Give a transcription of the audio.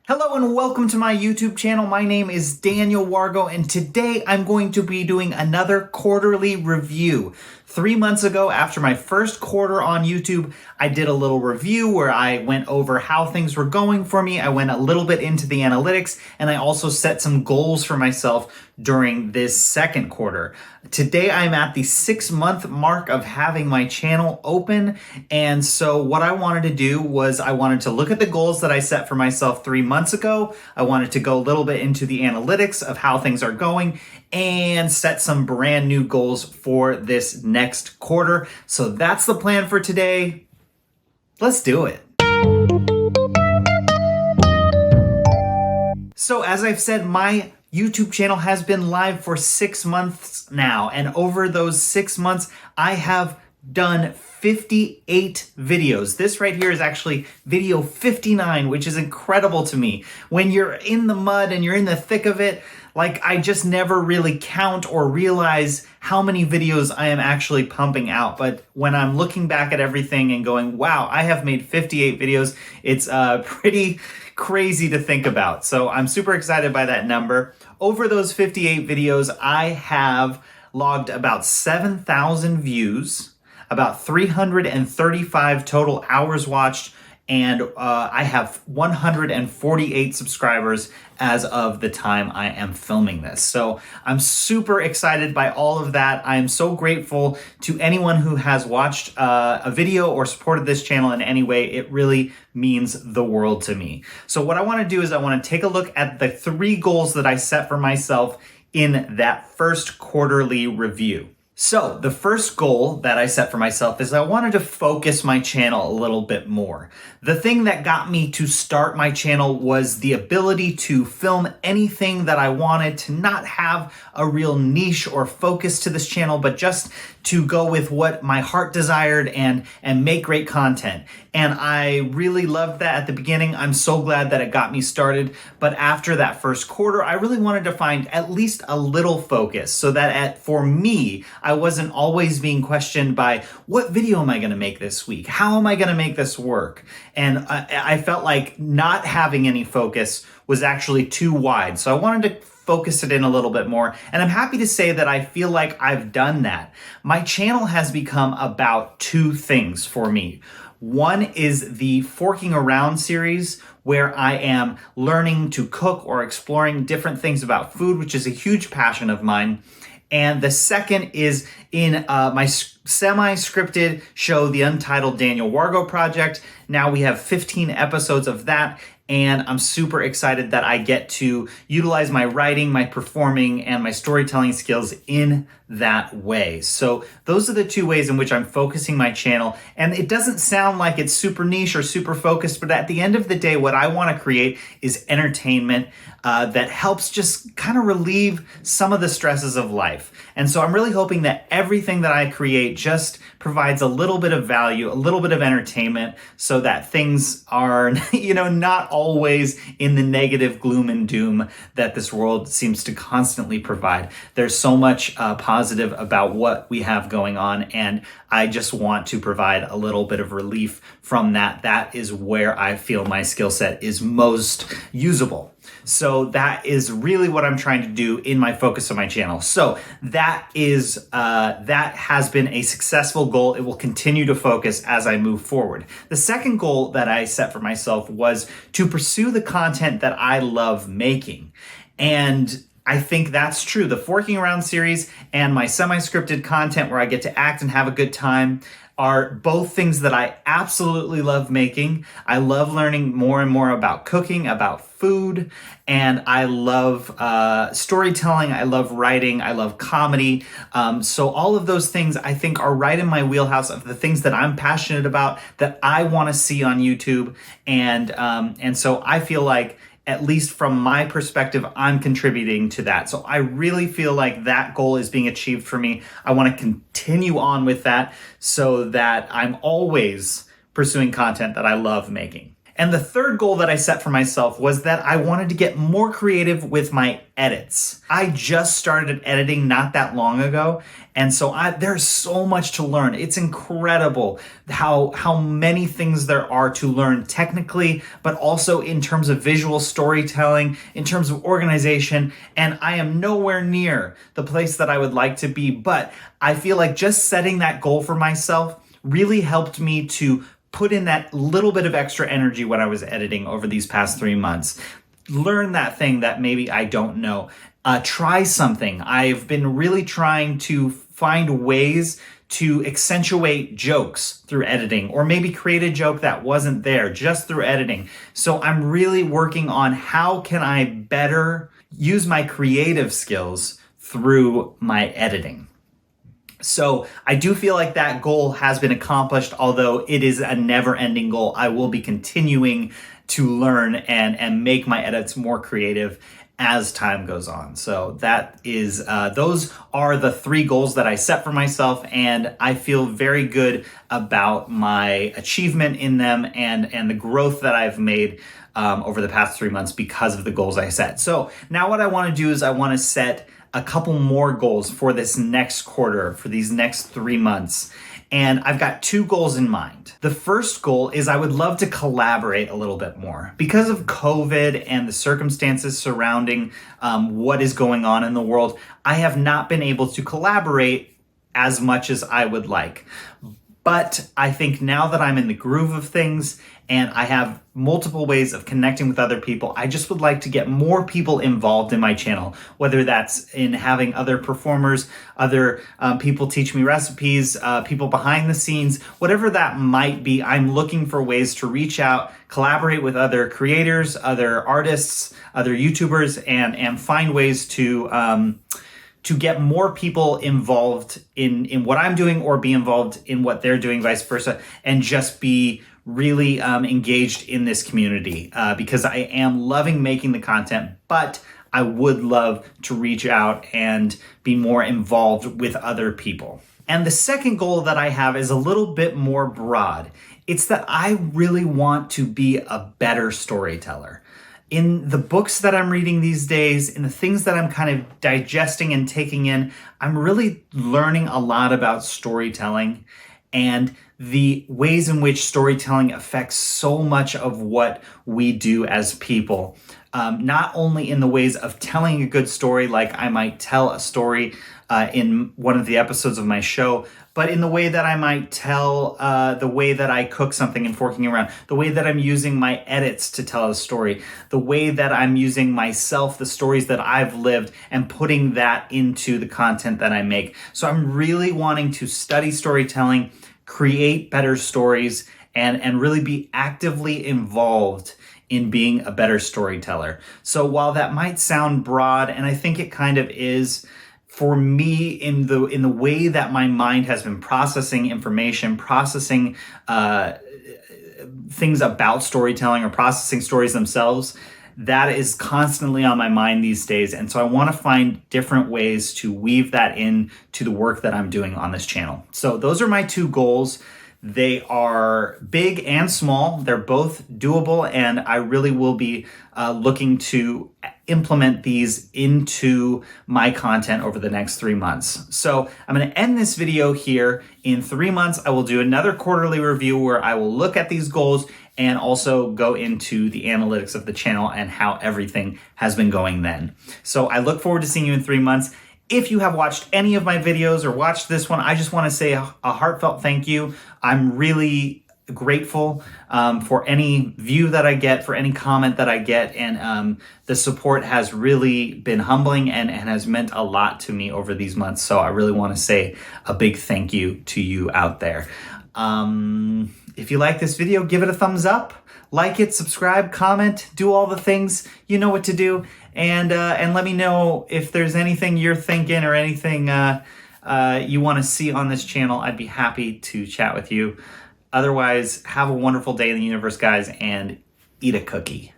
Hello and welcome to my YouTube channel. My name is Daniel Wargo and today I'm going to be doing another quarterly review. 3 months ago, after my first quarter on YouTube, I did a little review where I went over how things were going for me. I went a little bit into the analytics and I also set some goals for myself during this second quarter. Today I'm at the 6-month mark of having my channel open, and so what I wanted to do was I wanted to look at the goals that I set for myself 3 months ago. I wanted to go a little bit into the analytics of how things are going and set some brand new goals for this next quarter. So that's the plan for today. Let's do it. So as I've said, my YouTube channel has been live for 6 months now, and over those 6 months, I have done 58 videos. This right here is actually video 59, which is incredible to me. When you're in the mud and you're in the thick of it, I just never really count or realize how many videos I am actually pumping out. But when I'm looking back at everything and going, wow, I have made 58 videos, it's pretty crazy to think about. So I'm super excited by that number. Over those 58 videos, I have logged about 7,000 views, about 335 total hours watched, and I have 148 subscribers as of the time I am filming this. So I'm super excited by all of that. I am so grateful to anyone who has watched a video or supported this channel in any way. It really means the world to me. So what I want to do is I want to take a look at the 3 goals that I set for myself in that first quarterly review. So the first goal that I set for myself is I wanted to focus my channel a little bit more. The thing that got me to start my channel was the ability to film anything that I wanted, to not have a real niche or focus to this channel, but just to go with what my heart desired and make great content. And I really loved that at the beginning. I'm so glad that it got me started. But after that first quarter, I really wanted to find at least a little focus so that for me, I wasn't always being questioned by what video am I going to make this week? How am I going to make this work? And I felt like not having any focus was actually too wide. So I wanted to focus it in a little bit more. And I'm happy to say that I feel like I've done that. My channel has become about 2 things for me. One is the Forking Around series, where I am learning to cook or exploring different things about food, which is a huge passion of mine. And the second is in my semi-scripted show, The Untitled Daniel Wargo Project. Now we have 15 episodes of that, and I'm super excited that I get to utilize my writing, my performing, and my storytelling skills in that way. So those are the 2 ways in which I'm focusing my channel. And it doesn't sound like it's super niche or super focused, but at the end of the day, what I want to create is entertainment that helps just kind of relieve some of the stresses of life. And so I'm really hoping that everything that I create just provides a little bit of value, a little bit of entertainment, so that things are, not always in the negative gloom and doom that this world seems to constantly provide. There's so much positive about what we have going on, and I just want to provide a little bit of relief from that. That is where I feel my skill set is most usable. So that is really what I'm trying to do in my focus of my channel. So that has been a successful goal. It will continue to focus as I move forward. The second goal that I set for myself was to pursue the content that I love making. And I think that's true. The Forking Around series and my semi-scripted content where I get to act and have a good time are both things that I absolutely love making. I love learning more and more about cooking, about food, and I love storytelling. I love writing. I love comedy. So all of those things I think are right in my wheelhouse of the things that I'm passionate about, that I want to see on YouTube. And so I feel like, at least from my perspective, I'm contributing to that. So I really feel like that goal is being achieved for me. I want to continue on with that so that I'm always pursuing content that I love making. And the third goal that I set for myself was that I wanted to get more creative with my edits. I just started editing not that long ago, and so there's so much to learn. It's incredible how many things there are to learn technically, but also in terms of visual storytelling, in terms of organization, and I am nowhere near the place that I would like to be, but I feel like just setting that goal for myself really helped me to put in that little bit of extra energy when I was editing over these past 3 months. Learn that thing that maybe I don't know. Try something. I've been really trying to find ways to accentuate jokes through editing, or maybe create a joke that wasn't there just through editing. So I'm really working on how can I better use my creative skills through my editing. So I do feel like that goal has been accomplished, although it is a never-ending goal. I will be continuing to learn and make my edits more creative as time goes on. So that is, those are the 3 goals that I set for myself, and I feel very good about my achievement in them and the growth that I've made over the past 3 months because of the goals I set. So now what I want to do is I want to set a couple more goals for this next quarter, for these next 3 months. And I've got 2 goals in mind. The first goal is I would love to collaborate a little bit more. Because of COVID and the circumstances surrounding what is going on in the world, I have not been able to collaborate as much as I would like. But I think now that I'm in the groove of things and I have multiple ways of connecting with other people, I just would like to get more people involved in my channel, whether that's in having other performers, other people teach me recipes, people behind the scenes, whatever that might be. I'm looking for ways to reach out, collaborate with other creators, other artists, other YouTubers, and find ways to get more people involved in what I'm doing, or be involved in what they're doing, vice versa, and just be really engaged in this community because I am loving making the content, but I would love to reach out and be more involved with other people. And the second goal that I have is a little bit more broad. It's that I really want to be a better storyteller. In the books that I'm reading these days, in the things that I'm kind of digesting and taking in, I'm really learning a lot about storytelling and the ways in which storytelling affects so much of what we do as people. Not only in the ways of telling a good story, like I might tell a story in one of the episodes of my show, but in the way that I might tell, the way that I cook something and forking around, the way that I'm using my edits to tell a story, the way that I'm using myself, the stories that I've lived, and putting that into the content that I make. So I'm really wanting to study storytelling, create better stories, and really be actively involved in being a better storyteller. So while that might sound broad, and I think it kind of is, for me, in the way that my mind has been processing information, processing things about storytelling, or processing stories themselves, that is constantly on my mind these days. And so I want to find different ways to weave that in to the work that I'm doing on this channel. So those are my 2 goals. They are big and small. They're both doable, and I really will be looking to implement these into my content over the next 3 months. So I'm going to end this video here. In 3 months, I will do another quarterly review where I will look at these goals and also go into the analytics of the channel and how everything has been going then. So I look forward to seeing you in 3 months. If you have watched any of my videos or watched this one, I just want to say a heartfelt thank you. I'm really grateful for any view that I get, for any comment that I get, and the support has really been humbling and has meant a lot to me over these months. So I really want to say a big thank you to you out there. If you like this video, give it a thumbs up, like it, subscribe, comment, do all the things. You know what to do. And let me know if there's anything you're thinking or anything you want to see on this channel. I'd be happy to chat with you. Otherwise, have a wonderful day in the universe, guys, and eat a cookie.